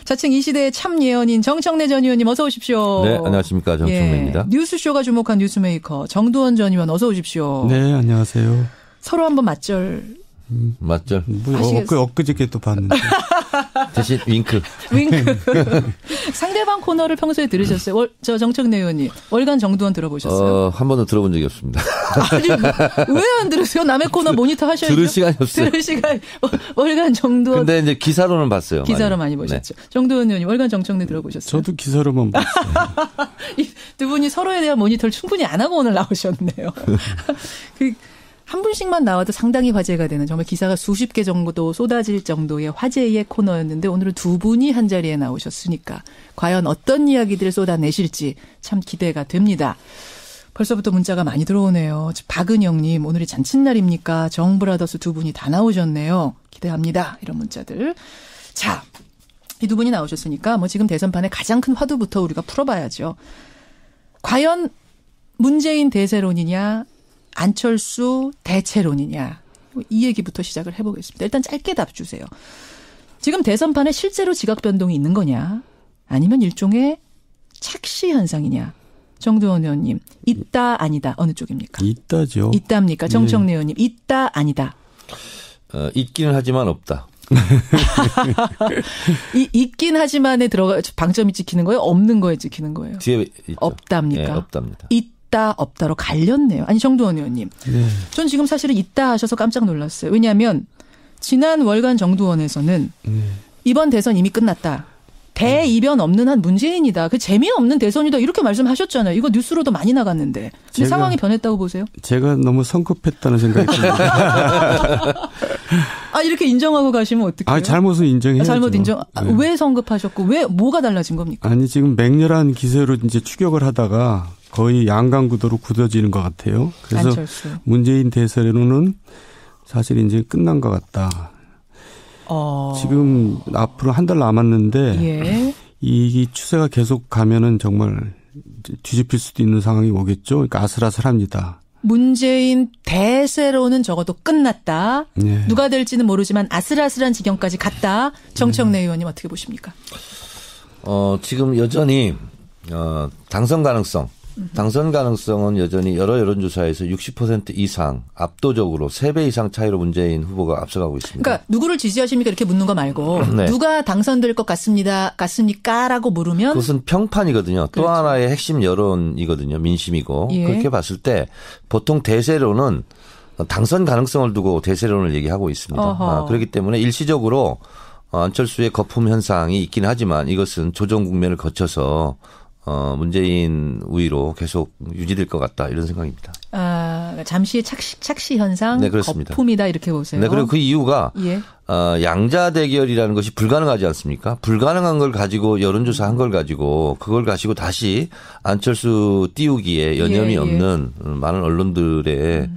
자칭 이 시대의 참 예언인 정청래 전 의원님 어서 오십시오. 네, 안녕하십니까. 정청래입니다. 예, 뉴스쇼가 주목한 뉴스메이커 정두원 전 의원 어서 오십시오. 네, 안녕하세요. 서로 한번 맞절. 맞죠? 뭐 엊그저께 또 봤는데. 대신 윙크. 윙크. 상대방 코너를 평소에 들으셨어요? 저 정청래 의원님. 월간 정두원 들어보셨어요? 한 번도 들어본 적이 없습니다. 아니, 왜 안 들으세요? 남의 코너 모니터 하셔야죠. 들을 시간이 없어요. 들을 시간. 월간 정두원. 근데 이제 기사로는 봤어요. 기사로 많이 보셨죠. 네. 정두원 의원님 월간 정청래 들어보셨어요? 저도 기사로만 봤어요. 이 두 분이 서로에 대한 모니터를 충분히 안 하고 오늘 나오셨네요. 한 분씩만 나와도 상당히 화제가 되는 정말 기사가 수십 개 정도 쏟아질 정도의 화제의 코너였는데 오늘은 두 분이 한 자리에 나오셨으니까 과연 어떤 이야기들을 쏟아내실지 참 기대가 됩니다. 벌써부터 문자가 많이 들어오네요. 박은영님 오늘이 잔칫날입니까? 정브라더스 두 분이 다 나오셨네요. 기대합니다. 이런 문자들. 자, 이 두 분이 나오셨으니까 뭐 지금 대선판의 가장 큰 화두부터 우리가 풀어봐야죠. 과연 문재인 대세론이냐 안철수 대체론이냐. 이 얘기부터 시작을 해보겠습니다. 일단 짧게 답 주세요. 지금 대선판에 실제로 지각 변동이 있는 거냐 아니면 일종의 착시 현상이냐. 정두원 의원님 있다 아니다 어느 쪽입니까? 있다죠. 있답니까? 정청래 의원님 있다 아니다. 있기는 하지만 없다. 있긴 하지만에 들어가 방점이 찍히는 거예요? 없는 거에 찍히는 거예요? 뒤에 있죠. 없답니까? 네, 없답니다. 있다 없다로 갈렸네요. 아니 정두원 의원님. 네. 전 지금 사실은 있다 하셔서 깜짝 놀랐어요. 왜냐하면 지난 월간 정두원에서는 이번 대선 이미 끝났다. 대이변 없는 한 문재인이다. 그 재미없는 대선이다. 이렇게 말씀하셨잖아요. 이거 뉴스로도 많이 나갔는데. 근데 상황이 변했다고 보세요? 제가 너무 성급했다는 생각이 듭니다. 아 이렇게 인정하고 가시면 어떡해요? 아 잘못은 인정해야죠. 잘못 인정. 네. 왜 성급하셨고 왜 뭐가 달라진 겁니까? 아니 지금 맹렬한 기세로 이제 추격을 하다가 거의 양강 구도로 굳어지는 것 같아요. 그래서 안철수. 문재인 대세로는 사실 이제 끝난 것 같다. 지금 앞으로 한 달 남았는데 예. 이 추세가 계속 가면은 정말 뒤집힐 수도 있는 상황이 오겠죠. 그러니까 아슬아슬합니다. 문재인 대세로는 적어도 끝났다. 네. 누가 될지는 모르지만 아슬아슬한 지경까지 갔다. 정청래 의원님 어떻게 보십니까? 지금 여전히 당선 가능성은 여전히 여러 여론조사에서 60% 이상 압도적으로 3배 이상 차이로 문재인 후보가 앞서가고 있습니다. 그러니까 누구를 지지하십니까 이렇게 묻는 거 말고 네. 누가 당선될 것 같습니까라고 물으면 그것은 평판이거든요. 그렇죠. 또 하나의 핵심 여론이거든요. 민심이고. 예. 그렇게 봤을 때 보통 대세로는 당선 가능성을 두고 대세론을 얘기하고 있습니다. 그렇기 때문에 일시적으로 안철수의 거품 현상이 있긴 하지만 이것은 조정 국면을 거쳐서 문재인 우위로 계속 유지될 것 같다 이런 생각입니다. 잠시의 착시 현상, 네, 그렇습니다. 거품이다 이렇게 보세요. 네, 그리고 그 이유가 예. 양자 대결이라는 것이 불가능하지 않습니까? 불가능한 걸 가지고 여론조사 한 걸 가지고 그걸 가지고 다시 안철수 띄우기에 여념이 없는 많은 언론들의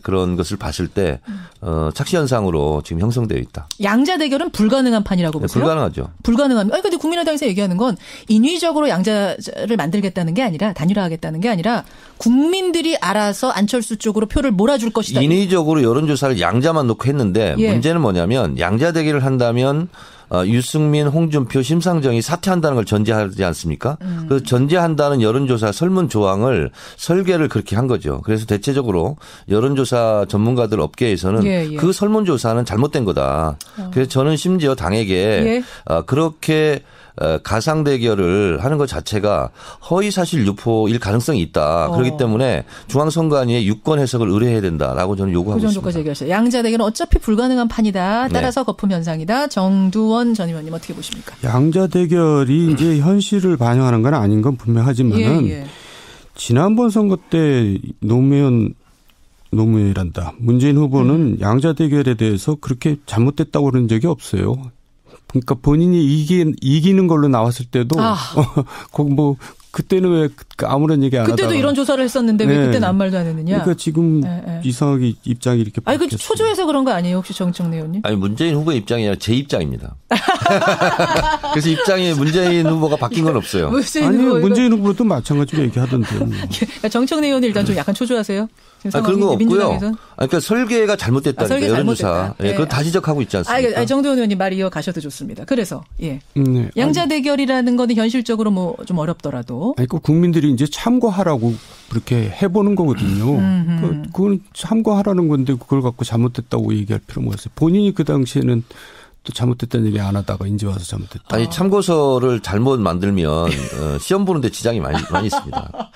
그런 것을 봤을 때 착시 현상으로 지금 형성되어 있다. 양자 대결은 불가능한 판이라고 보세요? 불가능하죠. 불가능합니다. 아니 근데 국민의당에서 얘기하는 건 인위적으로 양자를 만들겠다는 게 아니라 단일화하겠다는 게 아니라 국민들이 알아서 안철수 쪽으로 표를 몰아줄 것이다. 인위적으로 여론조사를 양자만 놓고 했는데 문제는 뭐냐면 양자 대결을 한다면 유승민, 홍준표, 심상정이 사퇴한다는 걸 전제하지 않습니까? 그 전제한다는 여론조사 설문 조항을 설계를 그렇게 한 거죠. 그래서 대체적으로 여론조사 전문가들 업계에서는 그 설문조사는 잘못된 거다. 그래서 저는 심지어 당에게 그렇게 가상 대결을 하는 것 자체가 허위 사실 유포일 가능성이 있다. 그렇기 때문에 중앙선관위에 유권 해석을 의뢰해야 된다라고 저는 요구하고 있습니다. 그 정도까지 얘기하셨어요. 양자 대결은 어차피 불가능한 판이다. 따라서 거품 현상이다. 정두원 전 의원님 어떻게 보십니까? 양자 대결이 이제 현실을 반영하는 건 아닌 건 분명하지만은 지난번 선거 때 노무현이란다. 문재인 후보는 양자 대결에 대해서 그렇게 잘못됐다고 그런 적이 없어요. 그러니까 본인이 이기는 걸로 나왔을 때도 거기 뭐 그때는 왜 아무런 얘기 안 하다가 그때도 이런 조사를 했었는데 왜 그때는 아무 말도 안 했느냐. 그러니까 지금 이상하게 입장이 이렇게 바뀌었어요. 아니 그 초조해서 그런 거 아니에요 혹시 정청래 의원님? 아니 문재인 후보의 입장이 아니라 제 입장입니다. 그래서 입장이 문재인 후보가 바뀐 건 없어요. 문재인 후보도 마찬가지로 얘기하던데요. 정청래 의원은 일단 좀 약간 초조하세요? 그런 거 없고요. 그러니까 설계가 잘못됐다니까 여론조사. 예, 그건 다 지적하고 있지 않습니까? 정두원 의원님 말이 이어가셔도 좋습니다. 그래서 양자 대결이라는 거는 현실적으로 뭐 좀 어렵더라도. 그 국민들이 이제 참고하라고 그렇게 해보는 거거든요. 그건 참고하라는 건데 그걸 갖고 잘못됐다고 얘기할 필요가 없어요. 본인이 그 당시에는 또 잘못됐다는 얘기 안 하다가 이제 와서 잘못됐다. 아니 참고서를 잘못 만들면 시험 보는데 지장이 많이 있습니다.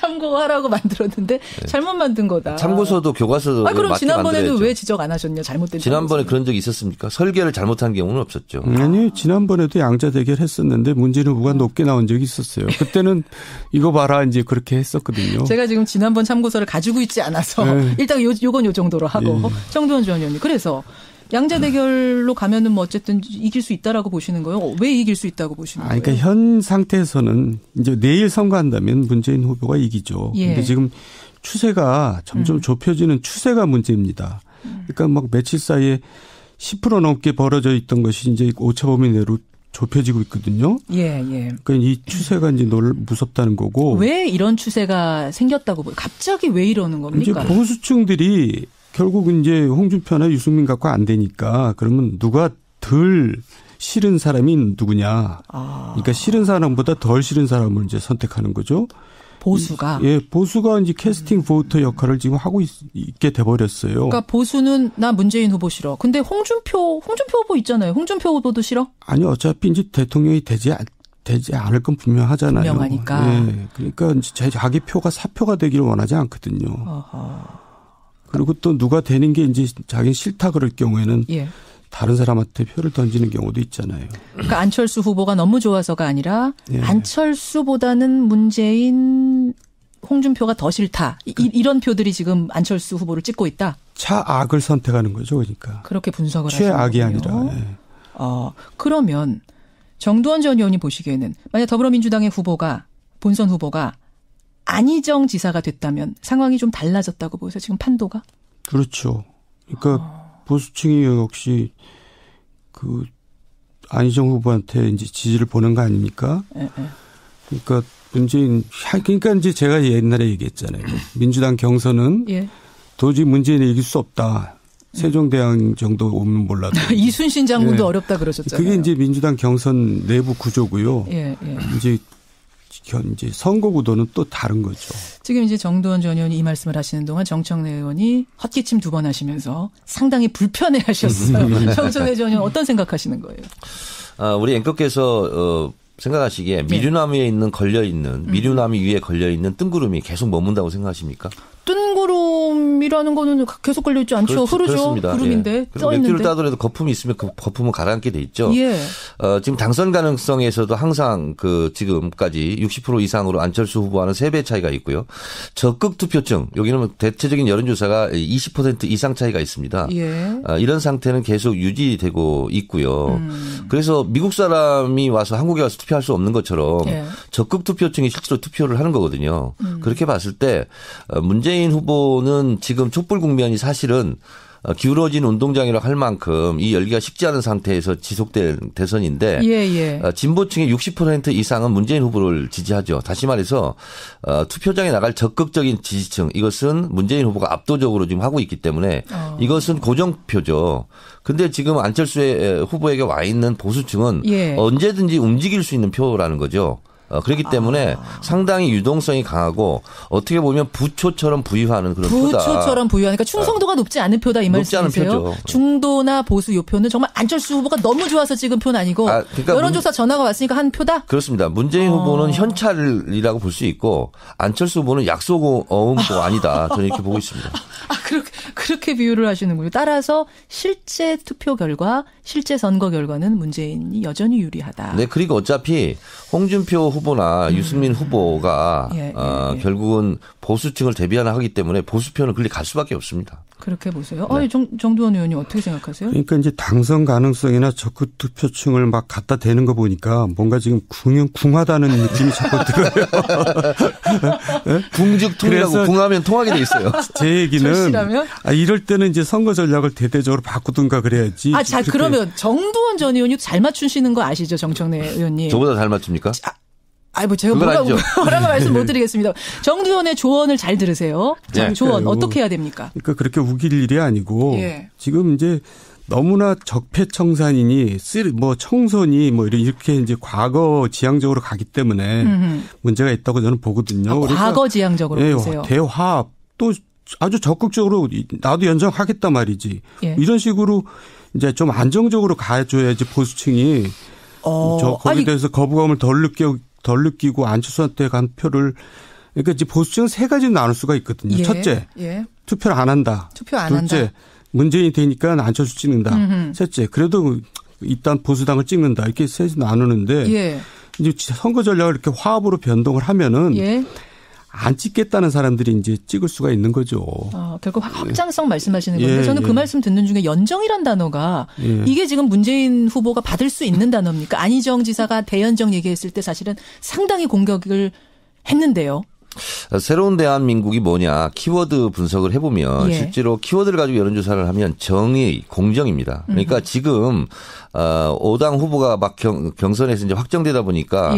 참고하라고 만들었는데 잘못 만든 거다. 참고서도 교과서도 그럼 맞게 지난번에는 만들어야죠. 왜 지적 안 하셨냐? 잘못된. 지난번에 그런 적이 있었습니까? 설계를 잘못한 경우는 없었죠. 아니 지난번에도 양자 대결 했었는데 문재인 후보가 높게 나온 적이 있었어요. 그때는 이거 봐라 이제 그렇게 했었거든요. 제가 지금 지난번 참고서를 가지고 있지 않아서 일단 요건 요 정도로 하고 정두원 전 의원님 그래서. 양자 대결로 가면은 뭐 어쨌든 이길 수 있다라고 보시는 거예요? 왜 이길 수 있다고 보시는 거예요? 그러니까 현 상태에서는 이제 내일 선거한다면 문재인 후보가 이기죠. 근데 지금 추세가 점점 좁혀지는 추세가 문제입니다. 그러니까 막 며칠 사이에 10% 넘게 벌어져 있던 것이 이제 오차범위 내로 좁혀지고 있거든요. 그러니까 이 추세가 이제 무섭다는 거고. 왜 이런 추세가 생겼다고 보여요? 갑자기 왜 이러는 겁니까? 이제 보수층들이 결국 이제 홍준표나 유승민 갖고 안 되니까 그러면 누가 덜 싫은 사람이 누구냐. 그러니까 싫은 사람보다 덜 싫은 사람을 이제 선택하는 거죠. 보수가. 보수가 이제 캐스팅 보터 역할을 지금 하고 있게 돼버렸어요. 그러니까 보수는 나 문재인 후보 싫어. 근데 홍준표 후보 있잖아요. 홍준표 후보도 싫어? 아니 어차피 이제 대통령이 되지 않을 건 분명하잖아요. 분명하니까. 그러니까 이제 자기 표가 사표가 되기를 원하지 않거든요. 그리고 또 누가 되는 게 이제 자기 싫다 그럴 경우에는 다른 사람한테 표를 던지는 경우도 있잖아요. 그러니까 안철수 후보가 너무 좋아서가 아니라 안철수보다는 문재인, 홍준표가 더 싫다. 이런 표들이 지금 안철수 후보를 찍고 있다. 차악을 선택하는 거죠. 그러니까. 그렇게 분석을 하시는 거예요. 최악이 아니라. 그러면 정두원 전 의원이 보시기에는 만약 더불어민주당의 후보가 본선 후보가 안희정 지사가 됐다면 상황이 좀 달라졌다고 보세요. 지금 판도가? 그렇죠. 그러니까 보수층이 역시 그 안희정 후보한테 이제 지지를 보낸 거 아닙니까? 그러니까 그러니까 이제 제가 옛날에 얘기했잖아요. 민주당 경선은 도저히 문재인이 이길 수 없다. 세종대왕 정도 오면 몰라도. 이순신 장군도 어렵다 그러셨잖아요. 그게 이제 민주당 경선 내부 구조고요. 이제 선거 구도는 또 다른 거죠. 지금 이제 정두원 전 의원이 이 말씀을 하시는 동안 정청래 의원이 헛기침 2번 하시면서 상당히 불편해하셨어요. 정청래 전 의원 어떤 생각하시는 거예요? 우리 앵커께서 생각하시기에 미류나무에 걸려있는 미류나무 위에 걸려있는 뜬구름이 계속 머문다고 생각하십니까? 뜬구름이라는 거는 계속 걸려있지 않죠. 흐르죠. 그렇습니다. 구름인데 써있는데. 맥주를 따더라도 거품이 있으면 그 거품은 가라앉게 돼 있죠. 지금 당선 가능성에서도 항상 지금까지 60% 이상으로 안철수 후보와는 3배 차이가 있고요. 적극 투표층 여기는 대체적인 여론조사가 20% 이상 차이가 있습니다. 이런 상태는 계속 유지되고 있고요. 그래서 미국 사람이 와서 한국에 와서 투표할 수 없는 것처럼 적극 투표층이 실제로 투표를 하는 거거든요. 그렇게 봤을 때 문재인 후보는 지금 촛불 국면이 사실은 기울어진 운동장이라고 할 만큼 이 열기가 식지 않은 상태에서 지속된 대선인데 진보층의 60% 이상은 문재인 후보를 지지하죠. 다시 말해서 투표장에 나갈 적극적인 지지층 이것은 문재인 후보가 압도적으로 지금 하고 있기 때문에 이것은 고정표죠. 근데 지금 안철수 후보에게 와 있는 보수층은 언제든지 움직일 수 있는 표라는 거죠. 그렇기 때문에 상당히 유동성이 강하고 어떻게 보면 부초처럼 부유하는 그런 표다. 부초처럼 부유하니까 충성도가 높지 않은 표다 이 말씀이세요? 중도나 보수 요 표는 정말 안철수 후보가 너무 좋아서 찍은 표는 아니고 그러니까 여론조사 전화가 왔으니까 한 표다? 그렇습니다. 문재인 후보는 현찰이라고 볼 수 있고 안철수 후보는 약속 어음도 아니다. 저는 이렇게 보고 있습니다. 그렇게 비유를 하시는군요. 따라서 실제 투표 결과, 실제 선거 결과는 문재인이 여전히 유리하다. 네, 그리고 어차피 홍준표 후보나 유승민 후보가 결국은 보수층을 대변하기 때문에 보수표는 그리 갈 수밖에 없습니다. 그렇게 보세요. 정두원 의원님 어떻게 생각하세요? 그러니까 이제 당선 가능성이나 적극 투표층을 막 갖다 대는 거 보니까 뭔가 지금 궁하다는 느낌이 자꾸 들어요. 궁죽통이라고 궁하면 통하게 돼 있어요. 제 얘기는 이럴 때는 이제 선거 전략을 대대적으로 바꾸든가 그래야지. 그러면 정두원 전 의원이 잘 맞추시는 거 아시죠, 정청래 의원님? 저보다 잘 맞춥니까? 뭐 제가 뭐라고 말씀 못 드리겠습니다. 정두원의 조언을 잘 들으세요. 자, 조언 어떻게 해야 됩니까? 그러니까 그렇게 우길 일이 아니고 예. 지금 이제 너무나 적폐청산이니 뭐 청선이 뭐 이렇게 이제 과거 지향적으로 가기 때문에 문제가 있다고 저는 보거든요. 그러니까 과거 지향적으로 보세요. 대화합 또 아주 적극적으로 나도 연정하겠다 말이지. 예. 이런 식으로 이제 좀 안정적으로 가줘야지 보수층이 거기에 대해서 거부감을 덜 느끼고 안철수한테 간 표를 그러니까 이제 보수층은 세 가지로 나눌 수가 있거든요. 첫째, 투표를 안 한다. 둘째, 문재인이 되니까 안철수 찍는다. 셋째, 그래도 일단 보수당을 찍는다. 이렇게 셋이 나누는데 이제 선거 전략을 이렇게 화합으로 변동을 하면은 안 찍겠다는 사람들이 이제 찍을 수가 있는 거죠. 결국 확장성 말씀하시는 건데 저는 그 말씀 듣는 중에 연정이란 단어가 이게 지금 문재인 후보가 받을 수 있는 단어입니까? 안희정 지사가 대연정 얘기했을 때 사실은 상당히 공격을 했는데요. 새로운 대한민국이 뭐냐 키워드 분석을 해보면 실제로 키워드를 가지고 여론조사를 하면 정의, 공정입니다. 그러니까 지금 5당 후보가 막 경선에서 이제 확정되다 보니까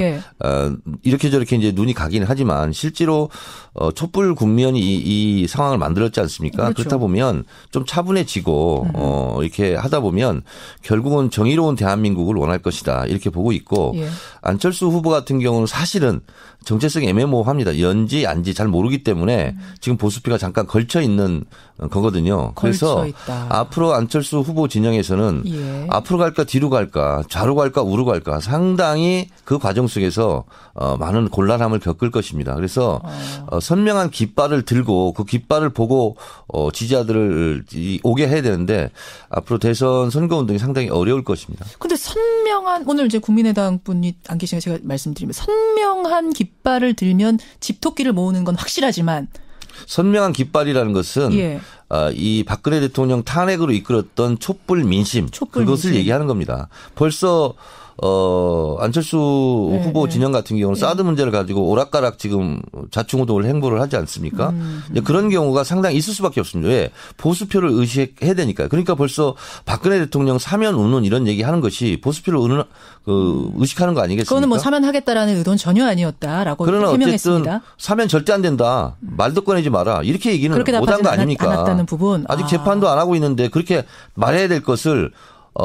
이렇게 저렇게 이제 눈이 가기는 하지만 실제로 촛불 국면이 이 상황을 만들었지 않습니까? 그렇죠. 그렇다 보면 좀 차분해지고 이렇게 하다 보면 결국은 정의로운 대한민국을 원할 것이다 이렇게 보고 있고 안철수 후보 같은 경우는 사실은 정체성이 애매모호합니다. 연지 안지 잘 모르기 때문에 지금 보수표가 잠깐 걸쳐 있는 거거든요. 그래서 앞으로 안철수 후보 진영에서는 앞으로 갈까 뒤로 갈까 좌로 갈까 우로 갈까 상당히 그 과정 속에서 많은 곤란함을 겪을 것입니다. 그래서 선명한 깃발을 들고 그 깃발을 보고 지지자들을 오게 해야 되는데 앞으로 대선 선거운동이 상당히 어려울 것입니다. 그런데 선명한 오늘 이제 국민의당 분이 안 계시니까 제가 말씀드리면 선명한 깃발을 들면 집토끼를 모으는 건 확실하지만 선명한 깃발이라는 것은 이 박근혜 대통령 탄핵으로 이끌었던 촛불 민심 그것을 얘기하는 겁니다. 벌써 안철수 후보 진영 같은 경우는 사드 문제를 가지고 오락가락 지금 자충우동을 행보를 하지 않습니까? 그런 경우가 상당히 있을 수밖에 없습니다. 왜? 보수표를 의식해야 되니까요. 그러니까 벌써 박근혜 대통령 사면 운운 이런 얘기하는 것이 보수표를 의식하는 거 아니겠습니까? 그거는 뭐 사면하겠다라는 의도는 전혀 아니었다라고 해명했습니다. 그러나 어쨌든 사면 절대 안 된다. 말도 꺼내지 마라. 이렇게 얘기는 못한 거 아닙니까? 않았다는 부분. 아직 재판도 안 하고 있는데 그렇게 말해야 될 것을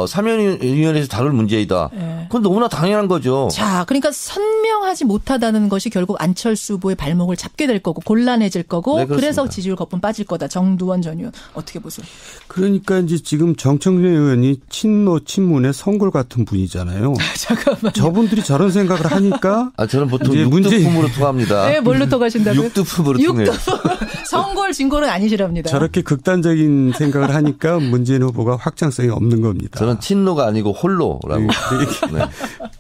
사면위원회에서 다룰 문제이다. 그건 너무나 당연한 거죠. 자, 그러니까 선명하지 못하다는 것이 결국 안철수 후보의 발목을 잡게 될 거고 곤란해질 거고 그래서 지지율 거품 빠질 거다. 정두원 전 의원 어떻게 보세요? 그러니까 이제 지금 정청래 의원이 친노 친문의 성골 같은 분이잖아요. 잠깐만요. 저분들이 저런 생각을 하니까 저는 보통 육두품으로 통합니다. 네, 뭘로 통하신다고요? 육두품으로 통해요. 성골 진골은 아니시랍니다. 저렇게 극단적인 생각을 하니까 문재인 후보가 확장성이 없는 겁니다. 저는 친노가 아니고 홀로라고. 네.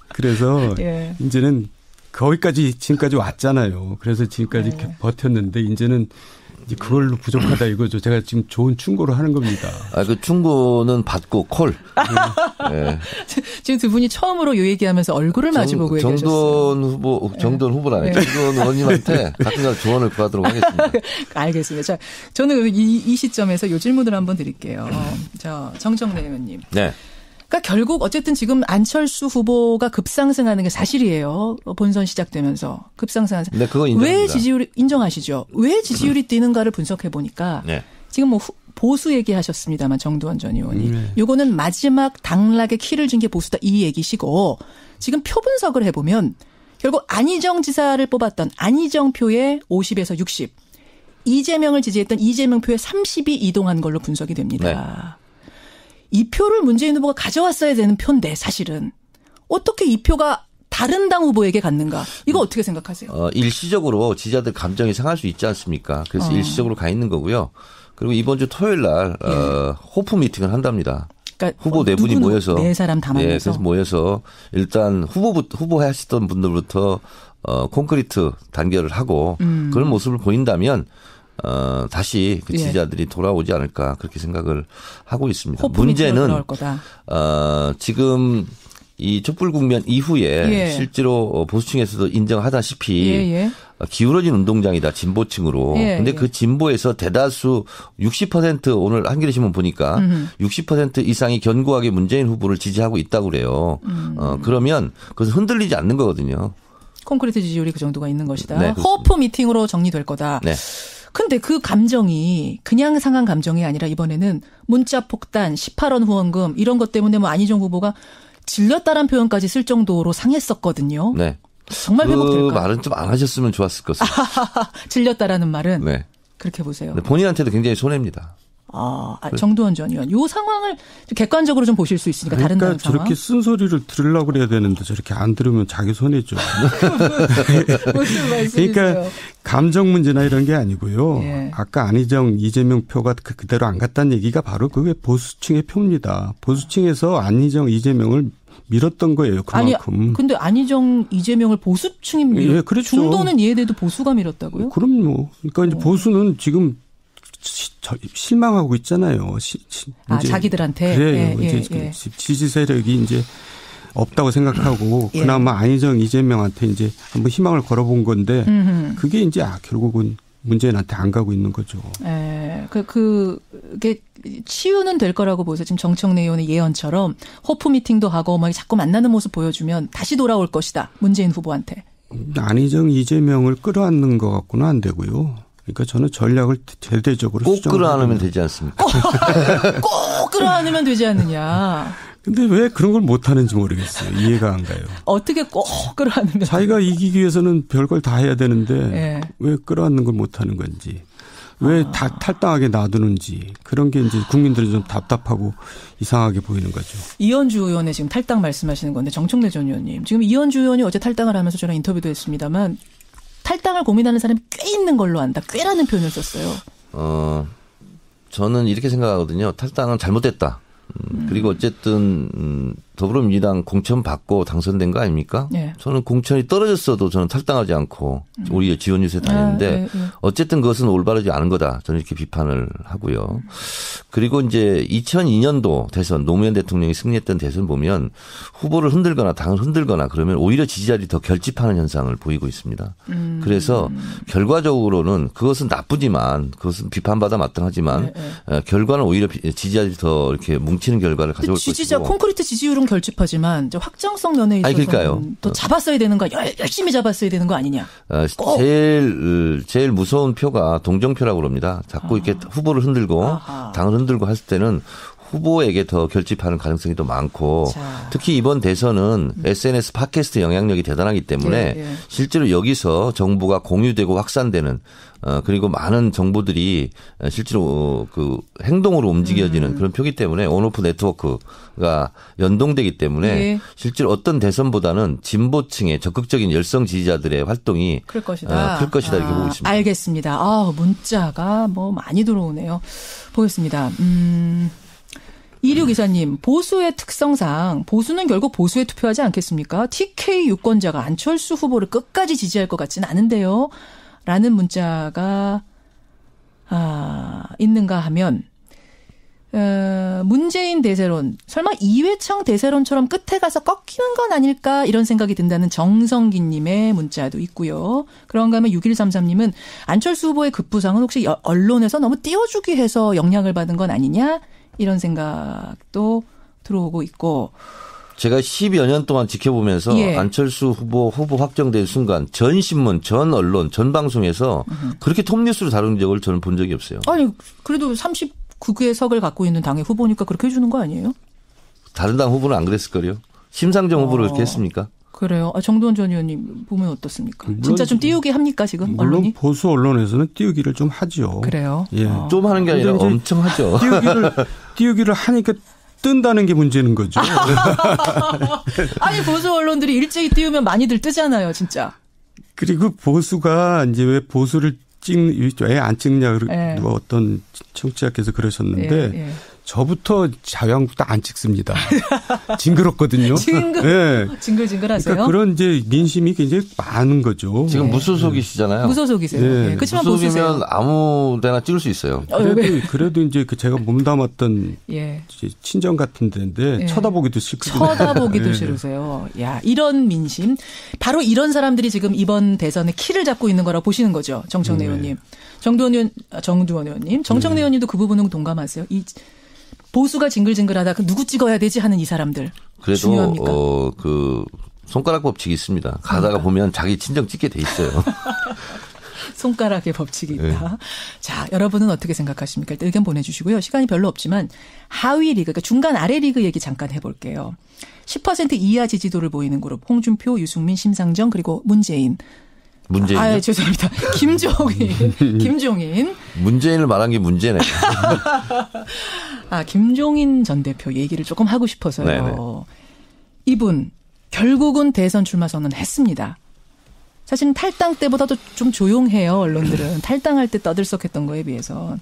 그래서 이제는 거기까지 지금까지 왔잖아요. 그래서 지금까지 버텼는데 이제는 이제 그걸로 부족하다 이거죠. 제가 지금 좋은 충고를 하는 겁니다. 그 충고는 받고 콜. 지금 두 분이 처음으로 요 얘기하면서 얼굴을 마주보고 얘기하셨어요. 정도원 후보라니. 정도원 의원님한테 가끔가다 조언을 구하도록 하겠습니다. 알겠습니다. 자, 저는 이 시점에서 요 질문을 한번 드릴게요. 자, 정청래 의원님. 네. 그러니까 결국 어쨌든 지금 안철수 후보가 급상승하는 게 사실이에요. 본선 시작되면서 급상승하는. 네, 그거 인정합니다. 왜 지지율이 인정하시죠? 왜 지지율이 뛰는가를 분석해 보니까 지금 뭐 보수 얘기하셨습니다만 정두원 전 의원이 요거는 마지막 당락의 키를 준 게 보수다 이 얘기시고 지금 표 분석을 해보면 결국 안희정 지사를 뽑았던 안희정 표의 50에서 60 이재명을 지지했던 이재명 표의 30이 이동한 걸로 분석이 됩니다. 이 표를 문재인 후보가 가져왔어야 되는 표인데 사실은 어떻게 이 표가 다른 당 후보에게 갔는가? 이거 어떻게 생각하세요? 일시적으로 지지자들 감정이 상할 수 있지 않습니까? 그래서 일시적으로 가 있는 거고요. 그리고 이번 주 토요일 날 호프 미팅을 한답니다. 그러니까 후보 네 분이 모여서 네 사람 다 만나서 그래서 모여서 일단 후보 하시던 분들부터 콘크리트 단결을 하고 그런 모습을 보인다면 다시 그 지지자들이 돌아오지 않을까 그렇게 생각을 하고 있습니다. 문제는 지금 이 촛불 국면 이후에 실제로 보수층에서도 인정하다시피 기울어진 운동장이다 진보층으로. 근데 그 진보에서 대다수 60% 오늘 한겨레 신문 보니까 60% 이상이 견고하게 문재인 후보를 지지하고 있다고 그래요. 그러면 그것은 흔들리지 않는 거거든요. 콘크리트 지지율이 그 정도가 있는 것이다. 네, 호프 미팅으로 정리될 거다. 네. 근데 그 감정이 그냥 상한 감정이 아니라 이번에는 문자 폭탄, 18원 후원금 이런 것 때문에 뭐 안희정 후보가 질렸다란 표현까지 쓸 정도로 상했었거든요. 네. 정말 회복될까요? 그 말은 좀 안 하셨으면 좋았을 것을. 질렸다라는 말은 네. 그렇게 보세요. 본인한테도 굉장히 손해입니다. 정두원 전 의원. 이 상황을 좀 객관적으로 좀 보실 수 있으니까 다른 상황. 그러니까 저렇게 쓴소리를 들으려고 그래야 되는데 저렇게 안 들으면 자기 손해죠. 무슨 말씀이세요? 그러니까 감정 문제나 이런 게 아니고요. 예. 아까 안희정, 이재명 표가 그대로 안 갔다는 얘기가 바로 그게 보수층의 표입니다. 보수층에서 안희정, 이재명을 밀었던 거예요. 그만큼. 아니, 근데 안희정, 이재명을 보수층이 예, 그렇죠. 중도는 이해돼도 보수가 밀었다고요? 그럼요. 그러니까 이제 보수는 지금 실망하고 있잖아요. 자기들한테. 그래요. 예, 이제 지지 세력이 이제 없다고 생각하고 예. 그나마 안희정, 이재명한테 이제 한번 희망을 걸어본 건데 그게 이제 결국은 문재인한테 안 가고 있는 거죠. 예. 그게 치유는 될 거라고 보세요. 지금 정청래 의원의 예언처럼 호프 미팅도 하고 막 자꾸 만나는 모습 보여주면 다시 돌아올 것이다. 문재인 후보한테. 안희정, 이재명을 끌어안는 것 갖고는 안 되고요. 그러니까 저는 전략을 대대적으로 꼭 끌어안으면 되지 않습니까? 꼭 끌어안으면 되지 않느냐. 근데 왜 그런 걸 못하는지 모르겠어요. 이해가 안 가요. 어떻게 꼭 끌어안으면. 자기가 이기기 위해서는 별걸 다 해야 되는데 예. 왜 끌어안는 걸 못하는 건지. 왜 탈당하게 놔두는지. 그런 게 이제 국민들이 좀 답답하고 이상하게 보이는 거죠. 이현주 의원의 지금 탈당 말씀하시는 건데 정청래 전 의원님. 지금 이현주 의원이 어제 탈당을 하면서 저랑 인터뷰도 했습니다만 탈당을 고민하는 사람이 꽤 있는 걸로 안다. 꽤라는 표현을 썼어요. 저는 이렇게 생각하거든요. 탈당은 잘못됐다. 그리고 어쨌든 더불어민주당 공천 받고 당선된 거 아닙니까? 네. 저는 공천이 떨어졌어도 저는 탈당하지 않고 오히려 지원 유세 다녔는데 어쨌든 그것은 올바르지 않은 거다. 저는 이렇게 비판을 하고요. 그리고 이제 2002년도 대선 노무현 대통령이 승리했던 대선 보면 후보를 흔들거나 당을 흔들거나 그러면 오히려 지지자들이 더 결집하는 현상을 보이고 있습니다. 그래서 결과적으로는 그것은 나쁘지만 그것은 비판받아 마땅하지만 결과는 오히려 지지자들이 더 이렇게 뭉치는 결과를 가져올 것이고. 지지자 콘크리트 지지율은 결집하지만 확장성 면에 있어서는 더 잡았어야 되는 거 열심히 잡았어야 되는 거 아니냐. 제일 무서운 표가 동정표라고 그럽니다. 자꾸 이렇게 후보를 흔들고 당을 흔들고 했을 때는 후보에게 더 결집하는 가능성이 더 많고 특히 이번 대선은 SNS 팟캐스트 영향력이 대단하기 때문에 실제로 여기서 정부가 공유되고 확산되는 그리고 많은 정보들이 실제로 그 행동으로 움직여지는 그런 표기 때문에 온오프 네트워크가 연동되기 때문에 실제로 어떤 대선보다는 진보층의 적극적인 열성 지지자들의 활동이 클 것이다 이렇게 보고 있습니다. 알겠습니다. 문자가 많이 들어오네요. 보겠습니다. 2624님, 보수의 특성상 보수는 결국 보수에 투표하지 않겠습니까? TK 유권자가 안철수 후보를 끝까지 지지할 것 같지는 않은데요. 라는 문자가 있는가 하면 문재인 대세론, 설마 이회창 대세론처럼 끝에 가서 꺾이는 건 아닐까 이런 생각이 든다는 정성기님의 문자도 있고요. 그런가 하면 6133님은 안철수 후보의 급부상은 혹시 언론에서 너무 띄워주기 해서 영향을 받은 건 아니냐 이런 생각도 들어오고 있고. 제가 10여 년 동안 지켜보면서 안철수 후보 확정된 순간 전 신문, 전 언론, 전 방송에서 그렇게 톱뉴스로 다룬 적을 저는 본 적이 없어요. 아니 그래도 39개 석을 갖고 있는 당의 후보니까 그렇게 해주는 거 아니에요? 다른 당 후보는 안 그랬을 거요. 심상정 후보를 그렇게 했습니까? 그래요. 정두원 전 의원님 보면 어떻습니까? 진짜 좀 띄우기 합니까 지금 물론 언론이? 보수 언론에서는 띄우기를 좀 하죠. 그래요? 예. 좀 하는 게 아니라 엄청 하죠. 띄우기를 하니까 뜬다는 게 문제는 거죠. 아니 보수 언론들이 일제히 띄우면 많이들 뜨잖아요, 진짜. 그리고 보수가 이제 왜 보수를 왜 안 찍냐 어떤 청취자께서 그러셨는데 저부터 자유한국도 안 찍습니다. 징그럽거든요. 징글징글하세요. 그러니까 그런 이제 민심이 굉장히 많은 거죠. 지금 무소속이시잖아요. 무소속이세요. 그렇지만 무소속이면 아무데나 찍을 수 있어요. 그래도 이제 제가 몸담았던 친정 같은 데인데 쳐다보기도 싫거든요. 쳐다보기도 싫으세요. 야, 이런 민심. 바로 이런 사람들이 지금 이번 대선에 키를 잡고 있는 거라고 보시는 거죠. 정청래 의원님. 정두원 의원님. 정청래 의원님도 그 부분은 동감하세요. 이 보수가 징글징글하다. 누구 찍어야 되지 하는 이 사람들. 그래도 중요합니까? 손가락 법칙이 있습니다. 가다가 보면 자기 친정 찍게 돼 있어요. 손가락의 법칙이 있다. 네. 자, 여러분은 어떻게 생각하십니까? 일단 의견 보내주시고요. 시간이 별로 없지만 하위 리그, 그러니까 중간 아래 리그 얘기 잠깐 해볼게요. 10% 이하 지지도를 보이는 그룹 홍준표, 유승민, 심상정 그리고 문재인. 문재인. 죄송합니다. 김종인. 문재인을 말한 게 문제네. 김종인 전 대표 얘기를 조금 하고 싶어서요. 네네. 이분 결국은 대선 출마 선언했습니다. 사실은 탈당 때보다도 좀 조용해요. 언론들은. 탈당할 때 떠들썩했던 거에 비해서.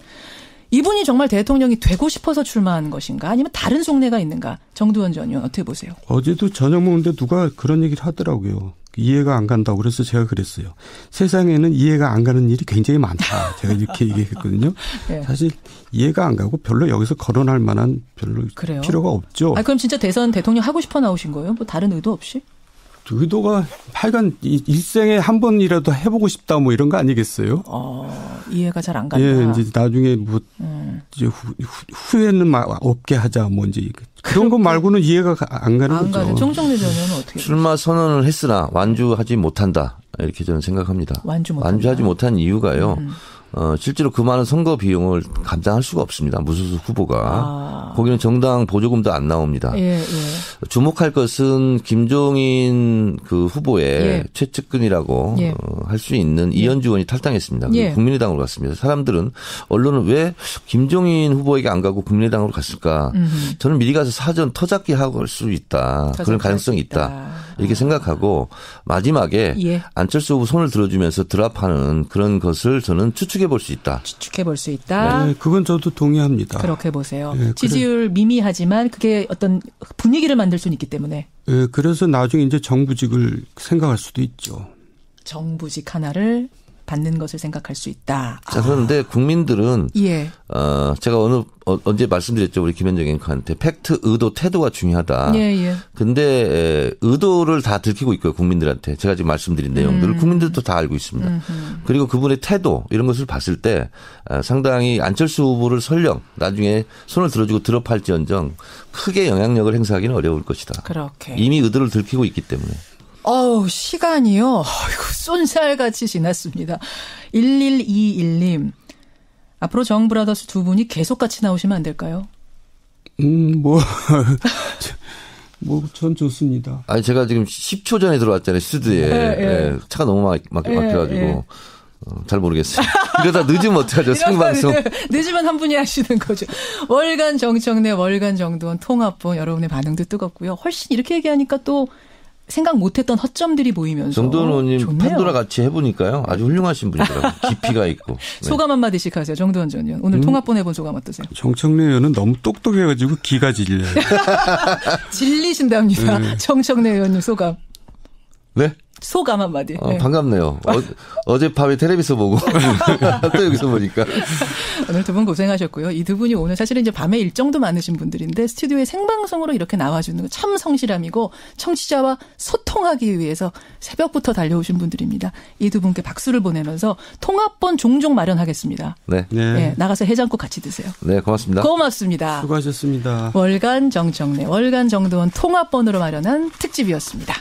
이분이 정말 대통령이 되고 싶어서 출마한 것인가 아니면 다른 속내가 있는가. 정두원 전 의원 어떻게 보세요? 어제도 저녁 먹는데 누가 그런 얘기를 하더라고요. 이해가 안 간다고 그래서 제가 그랬어요. 세상에는 이해가 안 가는 일이 굉장히 많다. 제가 이렇게 얘기했거든요. 네. 사실 이해가 안 가고 별로 여기서 거론할 만한 별로 그래요? 필요가 없죠. 그럼 진짜 대선 대통령 하고 싶어 나오신 거예요? 뭐 다른 의도 없이? 의도가 하여간 일생에 한 번이라도 해보고 싶다 뭐 이런 거 아니겠어요? 이해가 잘 안 간다. 예, 이제 나중에 뭐 이제 후회는 없게 하자 뭐 이제 그런 거 말고는 이해가 안 가는 거죠. 정청래 전 의원은 어떻게? 출마 선언을 했으나 완주하지 못한다 이렇게 저는 생각합니다. 완주하지 못한 이유가요. 실제로 그 많은 선거 비용을 감당할 수가 없습니다. 무소속 후보가. 거기는 정당 보조금도 안 나옵니다. 예. 주목할 것은 김종인 그 후보의 최측근이라고 할 수 있는 이현주 의원이 탈당했습니다. 국민의당으로 갔습니다. 사람들은 언론은 왜 김종인 후보에게 안 가고 국민의당으로 갔을까? 저는 미리 가서 사전 터잡기 할 수 있다. 그런 가능성이 있다. 이렇게 생각하고 마지막에 안철수 후보 손을 들어주면서 드랍하는 그런 것을 저는 추측해 볼 수 있다. 네, 그건 저도 동의합니다. 그렇게 보세요. 네, 지지율 미미하지만 그게 어떤 분위기를 만들 수는 있기 때문에. 네, 그래서 나중에 이제 정부직을 생각할 수도 있죠. 정부직 하나를 받는 것을 생각할 수 있다. 자, 그런데 국민들은 제가 언제 말씀드렸죠. 우리 김현정 앵커한테 팩트, 의도, 태도가 중요하다. 근데 의도를 다 들키고 있고요. 국민들한테. 제가 지금 말씀드린 내용들을 국민들도 다 알고 있습니다. 그리고 그분의 태도 이런 것을 봤을 때 상당히 안철수 후보를 설령 나중에 손을 들어주고 드롭할지언정 크게 영향력을 행사하기는 어려울 것이다. 그렇게. 이미 의도를 들키고 있기 때문에. 시간이요. 쏜살같이 지났습니다. 1121님. 앞으로 정브라더스 두 분이 계속 같이 나오시면 안 될까요? 전 좋습니다. 제가 지금 10초 전에 들어왔잖아요. 스튜디오에. 차가 너무 막혀가지고. 잘 모르겠어요. 이러다 늦으면 어떡하죠? 생방송. 늦으면 한 분이 하시는 거죠. 월간 정청래, 월간 정두원 통합본 여러분의 반응도 뜨겁고요. 훨씬 이렇게 얘기하니까 또 생각 못했던 허점들이 보이면서. 정두원 의원님 판도라 같이 해보니까요. 아주 훌륭하신 분이더라고요. 깊이가 있고. 네. 소감 한마디씩 하세요. 정두원 전 의원. 오늘 통합본 해본 소감 어떠세요? 정청래 의원은 너무 똑똑해가지고 기가 질려요. 질리신답니다. 네. 정청래 의원님 소감. 네? 소감 한마디. 반갑네요. 어젯밤에 텔레비전 보고 또 여기서 보니까. 오늘 두 분 고생하셨고요. 이 두 분이 오늘 사실은 이제 밤에 일정도 많으신 분들인데 스튜디오에 생방송으로 이렇게 나와주는 거 참 성실함이고 청취자와 소통하기 위해서 새벽부터 달려오신 분들입니다. 이 두 분께 박수를 보내면서 통합본 종종 마련하겠습니다. 네. 나가서 해장국 같이 드세요. 네, 고맙습니다. 고맙습니다. 수고하셨습니다. 월간 정청래, 월간 정두원 통합본으로 마련한 특집이었습니다.